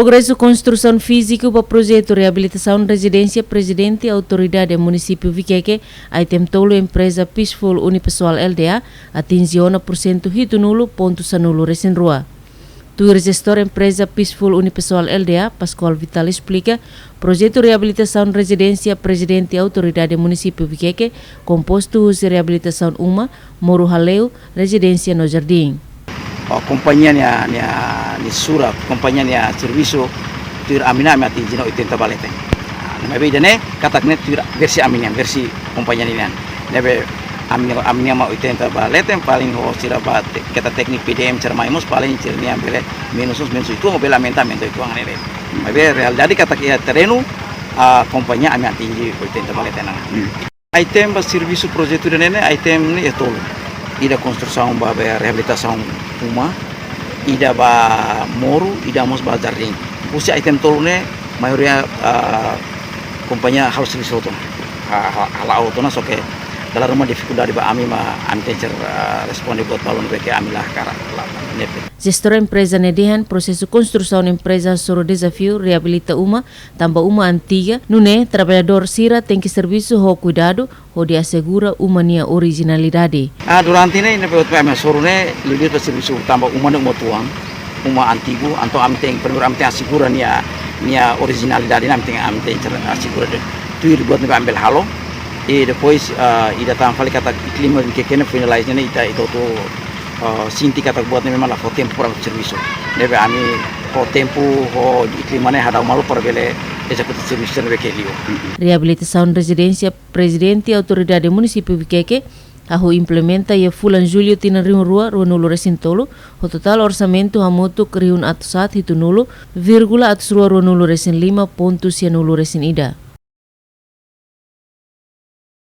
Progresso construção física para projeto reabilitação residência presidente autoridade município Viqueque, item tolo empresa Peaceful Unipessoal LDA, atingiu 1% hito nulo ponto sanulo recém rua. Tu gestor empresa Peaceful Unipessoal LDA, Pascoal Vital explica, projeto reabilitação residência presidente autoridade município Viqueque, composto de reabilitação uma, Moro Haleu, residência no Jardim. Companhia ni sura companhia ni serviço tur amina me atingi no 80 balete. Na beda ne katak ne tur versi amina versi companhia ni nebe amina ma 80 balete paling ho sira bat kata teknik PDM cermaimus paling cerni ambele minus itu mobil amentamento itu ngane. Mabe real jadi katak ya terreno companhia amina atingi 80 balete na. Item serviço projeto nene item ni etolo. Ida construção ba reabilitação uma ida ba moro ida mos ba jardim usia item tolune maioria companhia house resort ala auto na soke dalam rumah dificuldade ba ami ma antecer responde buat balon beke amilah cara gestor empresa nedehan processo construção empresa soro desafio reabilita uma tamba uma antiga nune trabalhador sira tem que serviço ho cuidado ho de assegura umania originalidade. Durante ini buat kami soro ne lebih ke serviço tamba uma no motuang uma antigo anto am tem primeiro am tem assegura nia originalidade am tem assegura tuir buat ne ambil halo e depois ida tambah kata clima que kena finalize ne ita itu sinti kata buat memang lah tempo para serviço nebe ami tempo ho iklimane hada malu perbele executive serviço nebe kelio reabilitação residência presidente autoridade município Viqueque aho implementa ya fulan julho tina rua nulo resintolo o total orçamento hamoto kriun atusat hitu nulo, virgula atus rua nulo resin 5 ponto sia nulo resin ida.